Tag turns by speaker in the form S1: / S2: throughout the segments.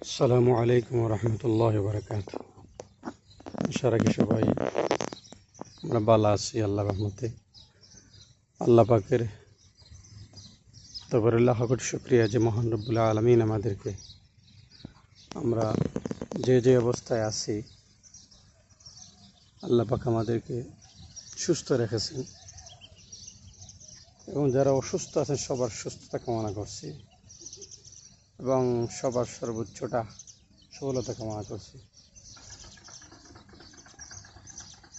S1: আসসালামু আলাইকুম রহমতুল্লাহ বারকাত। আশা রাখি সবাই আমরা ভালো আছি আল্লাহ রহমতে। আল্লাহ পাকের তবরুল্লাহ হকট শুক্রিয়া যে মহান রব্বুল আলমিন আমাদেরকে আমরা যে অবস্থায় আছি আল্লাহ পাক আমাদেরকে সুস্থ রেখেছেন এবং যারা অসুস্থ আছেন সবার সুস্থতা কামনা করছি এবং সবার সর্বোচ্চটা সফলতা কামনা করছি।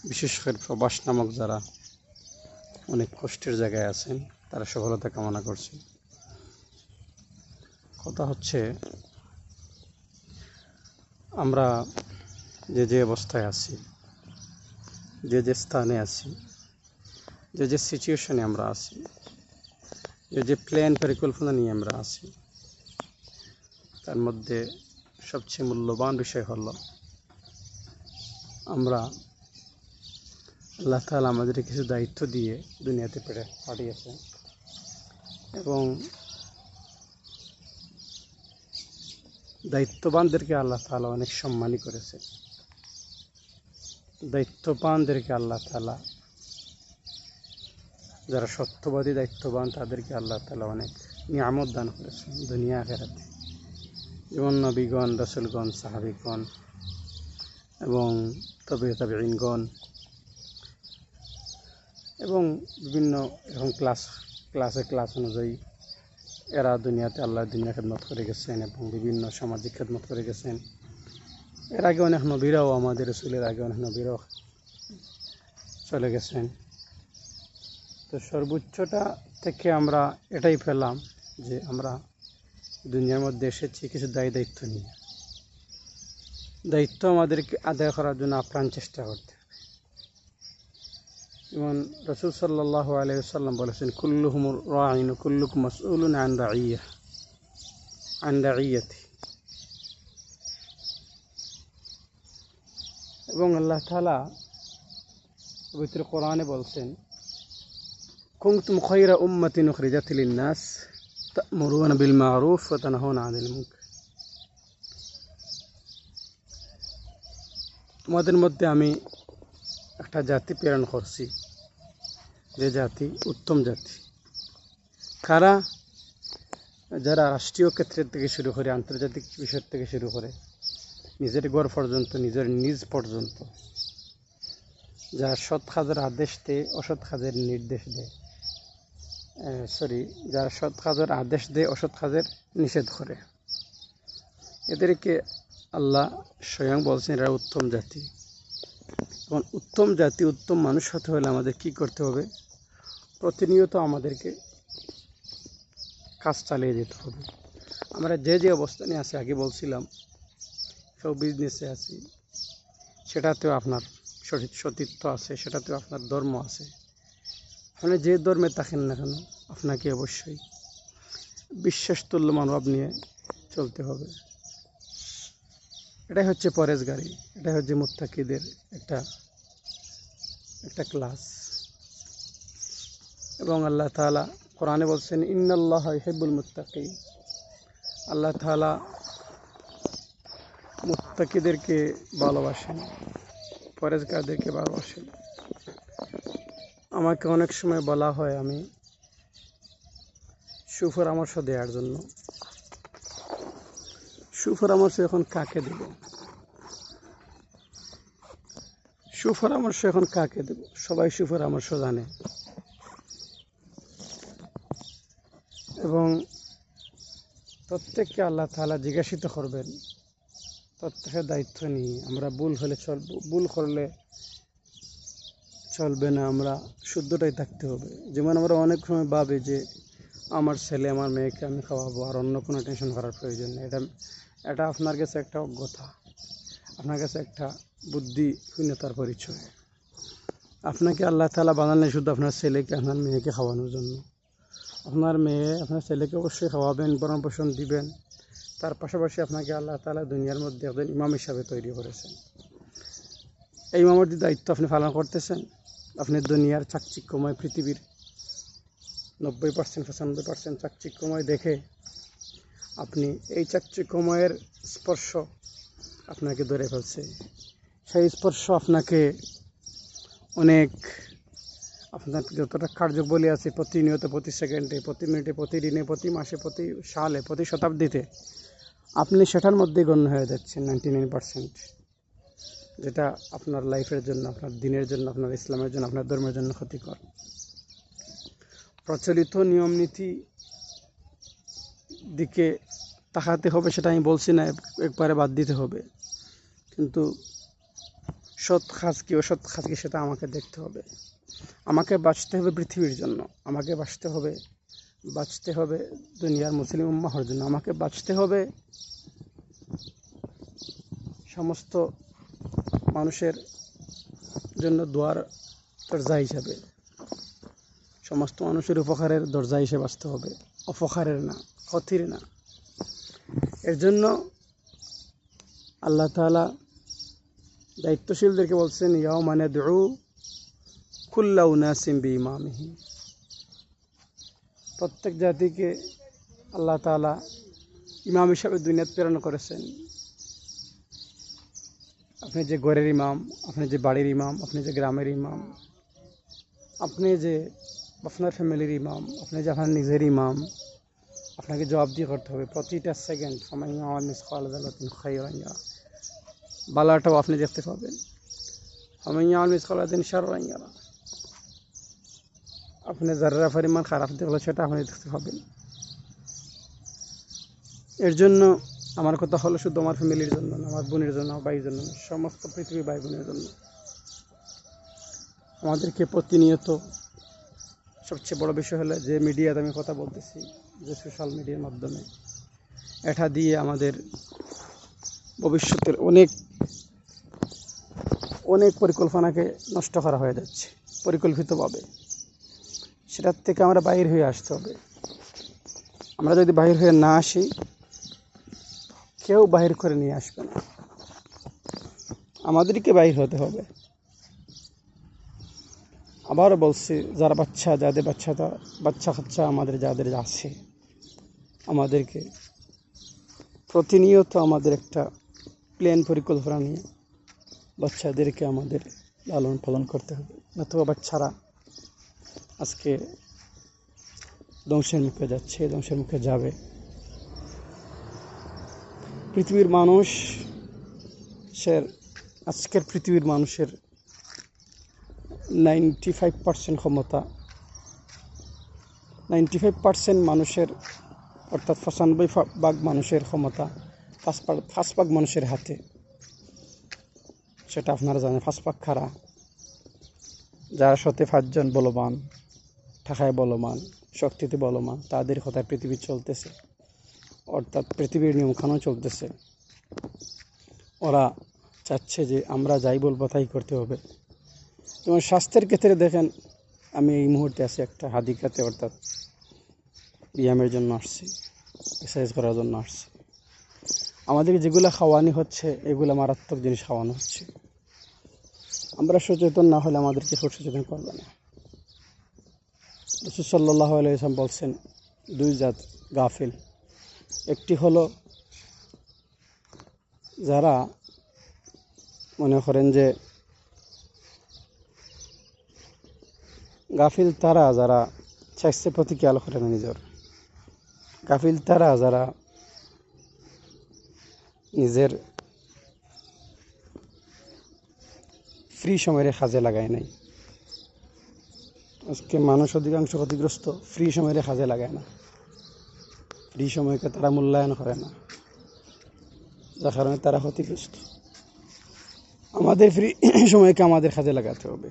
S1: বিশেষ করে প্রবাস নামক যারা অনেক কষ্টের জায়গায় আছেন তারা সফলতা কামনা করছে। কথা হচ্ছে আমরা যে অবস্থায় আছি, যে স্থানে আছি, যে সিচুয়েশনে আমরা আছি, যে প্ল্যান পরিকল্পনা নিয়ে আমরা আছি, তার মধ্যে সবচেয়ে মূল্যবান বিষয় হলো আমরা আল্লাহ তাআলা আমাদের কিছু দায়িত্ব দিয়ে দুনিয়াতে পাঠিয়েছেন এবং দায়িত্ববানদেরকে আল্লাহ তাআলা অনেক সম্মানই করেছে। দায়িত্ববানদেরকে আল্লাহ তাআলা, যারা সত্যবাদী দায়িত্ববান তাদেরকে আল্লাহ তাআলা অনেক নিয়ামত দান করেছেন দুনিয়া আখিরাতে। যেমন নবীগণ, রাসূলগণ, সাহাবীগণ এবং তাবেঈনগণ এবং বিভিন্ন এরকম ক্লাস অনুযায়ী এরা দুনিয়াতে আল্লাহর দুনিয়া খেদমত করে গেছেন এবং বিভিন্ন সামাজিক খেদমত করে গেছেন। এর আগে অনেক নবীরাও, আমাদের রাসূলের আগে অনেক নবীরাও চলে গেছেন। তো সর্বোচ্চটা থেকে আমরা এটাই পেলাম যে আমরা দুনিয়ার মধ্যে এসেছি কিছু দায়িত্ব নিয়ে। দায়িত্ব আমাদেরকে আদায় করার জন্য আপ্রাণ চেষ্টা করতে হবে। যেমন রাসূল সাল্লাল্লাহু আলাইহি ওয়াসাল্লাম বলেছেন, কুল্লুকুম রাঈন ওয়া কুল্লুকুম মাসউলুন আন রাইয়াতি। এবং আল্লাহ তাআলা পবিত্র কোরআনে বলছেন, কুনতুম খায়রা উম্মাতিন উখরিজাত লিন-নাস তা'মুরুনা বিল মা'রুফ ওয়া তানহাউনা আনিল মুনকার। তোমাদের মধ্যে আমি একটা জাতি প্রেরণ করছি, যে জাতি উত্তম জাতি। কারা? যারা রাষ্ট্রীয় ক্ষেত্রের থেকে শুরু করে আন্তর্জাতিক বিষয় থেকে শুরু করে নিজের ঘর পর্যন্ত, নিজের নিজ পর্যন্ত, যারা সৎ কাজের আদেশ দেয়, অসৎ কাজের নির্দেশ দেয়, যারা সৎ কাজের আদেশ দেয়, অসৎ কাজের নিষেধ করে, এদেরকে আল্লাহ স্বয়ং বলছেন এরা উত্তম জাতি। এবং উত্তম জাতি, উত্তম মানুষ হতে হলে আমাদের কি করতে হবে? প্রতিনিয়ত আমাদেরকে কাজ চালিয়ে যেতে হবে। আমরা যে অবস্থানে আছি, আগে বলছিলাম, কেউ বিজনেসে আছি, সেটাতেও আপনার সতীত্ব আছে, সেটাতেও আপনার ধর্ম আছে। আপনি যে ধর্মে থাকেন না কেন, আপনাকে অবশ্যই বিশ্বাসতুল্য মনোভাব নিয়ে চলতে হবে। এটাই হচ্ছে পরেজগারি, এটাই হচ্ছে মুত্তাকিদের একটা ক্লাস। এবং আল্লাহ তাআলা কোরআনে বলছেন, ইন্নাল্লাহা ইউহিব্বুল মুত্তাকিন। আল্লাহ তাআলা মুত্তাকিদেরকে ভালোবাসেন, পরেজগারদেরকে ভালোবাসেন। আমাকে অনেক সময় বলা হয় আমি সুপরামর্শ দেওয়ার জন্য। সুপরামর্শ এখন কাকে দেব? সুপরামর্শ এখন কাকে দেব? সবাই সুপরামর্শ জানে এবং প্রত্যেককে আল্লাহ তাআলা জিজ্ঞাসিত করবেন। প্রত্যেকের দায়িত্ব নিয়ে আমরা ভুল করলে চলবে না, আমরা শুদ্ধটাই থাকতে হবে। যেমন আমরা অনেক সময় ভাবি যে আমার ছেলে, আমার মেয়েকে আমি খাওয়াবো, আর অন্য কোনো টেনশন করার প্রয়োজন নেই। এটা আপনার কাছে একটা অজ্ঞতা, আপনার কাছে একটা বুদ্ধিহীনতার পরিচয়। আপনাকে আল্লাহ তাআলা বানালেন শুধু আপনার ছেলেকে, আপনার মেয়েকে খাওয়ানোর জন্য। আপনার ছেলেকে অবশ্যই খাওয়াবেন, ভরণ পোষণ দিবেন। তার পাশাপাশি আপনাকে আল্লাহ তাআলা দুনিয়ার মধ্যে একজন ইমাম হিসাবে তৈরি করেছেন। এই ইমামের দায়িত্ব আপনি পালন করতেছেন। আপনি দুনিয়ার চাকচিক্যময় পৃথিবীর 90% 95% চাকচিক্যময় দেখে আপনি এই চাকচিক্যময়ের স্পর্শ আপনাকে ধরে ফেলছে, সেই স্পর্শ আপনাকে অনেক আপনার যতটা কার্যবলী আছে প্রতিনিয়ত, প্রতি সেকেন্ডে, প্রতি মিনিটে, প্রতিদিনে, প্রতি মাসে, প্রতি সালে, প্রতি শতাব্দীতে আপনি সেটার মধ্যেই গণ্য হয়ে যাচ্ছেন 99%, যেটা আপনার লাইফের জন্য, আপনার দিনের জন্য, আপনার ইসলামের জন্য, আপনার ধর্মের জন্য ক্ষতিকর। প্রচলিত নিয়ম নীতি দিকে তাকাতে হবে, সেটা আমি বলছি না, একবারে বাদ দিতে হবে, কিন্তু সৎ কাজ কি অসৎ কাজ কি সেটা আমাকে দেখতে হবে। আমাকে বাঁচতে হবে পৃথিবীর জন্য, আমাকে বাঁচতে হবে দুনিয়ার মুসলিম উম্মাহর জন্য, আমাকে বাঁচতে হবে সমস্ত মানুষের জন্য দোয়ার দরজা হিসাবে, সমস্ত মানুষের উপকারের দরজা হিসেবে বাঁচতে হবে, অপকারের না, ক্ষতির না। এর জন্য আল্লাহ তাআলা দায়িত্বশীলদেরকে বলছেন, ইয়াওমা নাদউ কুল্লা উনাসিম বিইমামিহিম। প্রত্যেক জাতিকে আল্লাহ তাআলা ইমাম হিসাবে দুনিয়াতে প্রেরণ করেছেন। আপনি যে ঘরের ইমাম, আপনি যে বাড়ির ইমাম, আপনি যে গ্রামের ইমাম, আপনি যে আপনার ফ্যামিলির ইমাম, আপনি যে আপনার নিজের ইমাম, আপনাকে জবাবদিহি করতে হবে প্রতিটা সেকেন্ড। ফামান ইয়ামাল মিসকাল যারাতিন খায়রান ইয়ারা, বালাটাও আপনি দেখতে পাবেন, ফামান ইয়ামাল মিসকাল যারাতিন শাররান ইয়ারা, আপনি যারা পরিমাণ খারাপ দেখলে সেটা আপনি দেখতে পাবেন। এর জন্য আমার কথা হলো শুধু আমার ফ্যামিলির জন্য না, আমার বোনের জন্য, আমার ভাইয়ের জন্য, সমস্ত পৃথিবীর ভাই বোনের জন্য। আমাদেরকে প্রতিনিয়ত, সবচেয়ে বড় বিষয় হলো যে মিডিয়াতে আমি কথা বলতেছি, যে সোশ্যাল মিডিয়ার মাধ্যমে, এটা দিয়ে আমাদের ভবিষ্যতের অনেক পরিকল্পনাকে নষ্ট করা হয়ে যাচ্ছে পরিকল্পিতভাবে। সেটার থেকে আমরা বাহির হয়ে আসতে হবে। আমরা যদি বাহির হয়ে না আসি, কেউ বাহির করে নিয়ে আসবে না, আমাদেরকে বাহির হতে হবে। আবারও বলছি, যাদের বাচ্চা কাচ্চা আমাদের যাদের আছে, আমাদেরকে প্রতিনিয়ত আমাদের একটা প্ল্যান পরিকল্পনা নিয়ে বাচ্চাদেরকে আমাদের লালন পালন করতে হবে, নতুবা বাচ্চারা আজকে ধ্বংসের মুখে যাচ্ছে, ধ্বংসের মুখে যাবে। আজকের পৃথিবীর মানুষের 95% ক্ষমতা, 95% মানুষের, অর্থাৎ 95% মানুষের ক্ষমতা 5% মানুষের হাতে। সেটা আপনারা জানেন, 5% খারা, যারা 5% বলবান, টাকায় বলবান, শক্তিতে বলবান, তাদের কথায় পৃথিবী চলতেছে, অর্থাৎ পৃথিবীর নিয়মকানুন চলতেছে। ওরা চাচ্ছে যে আমরা যাই বলবো তাই করতে হবে। তোমার স্বাস্থ্যের ক্ষেত্রে দেখেন, আমি এই মুহূর্তে আছি একটা হাদিকাতে, অর্থাৎ ব্যায়ামের জন্য আসছি, এক্সারসাইজ করার জন্য আসছি। আমাদের যেগুলো খাওয়ানি হচ্ছে, এগুলো মারাত্মক জিনিস খাওয়ানো হচ্ছে। আমরা সচেতন না হলে আমাদেরকে সচেতন করবে না। রাসূল সাল্লাল্লাহু আলাইহি ওয়াসাল্লাম বলছেন, 2 জাত গাফিল। একটি হলো যারা মনে করেন যে গাফিল, তারা যারা স্বাস্থ্যের প্রতি খেয়াল করে না নিজের। গাফিল তারা যারা নিজের ফ্রি সময়ের কাজে লাগায় নাই। আজকে মানুষ অধিকাংশ ক্ষতিগ্রস্ত, ফ্রি সময়ের কাজে লাগায় না, ফ্রি সময়কে তারা মূল্যায়ন করে না, যার কারণে তারা ক্ষতিগ্রস্ত। আমাদের ফ্রি সময়কে আমাদের কাজে লাগাতে হবে,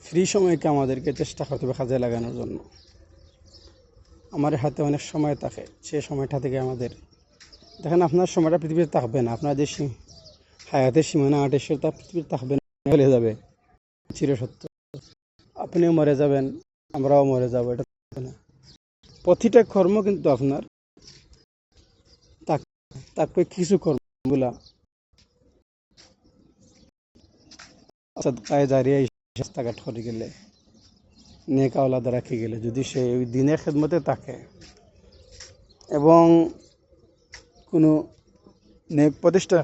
S1: ফ্রি সময়কে আমাদেরকে চেষ্টা করতে হবে কাজে লাগানোর জন্য। আমাদের হাতে অনেক সময় থাকে, সেই সময়টা থেকে আমাদের দেখেন, আপনার সময়টা পৃথিবীতে থাকবে না, আপনার যে হায়াতের সীমানা আটে সেটা পৃথিবীতে থাকবে না, চলে যাবে চিরসত্য। আপনিও মরে যাবেন, আমরাও মরে যাবো, এটা না। প্রতিটা কর্ম কিন্তু আপনার তাকে কিছু কর্মগুলা সাদকায়ে জারিয়া রাস্তাঘাট করে গেলে, নেক আওলাদ রাখে গেলে, যদি সে ওই দিনের খেদমতে থাকে, এবং কোনো প্রতিষ্ঠা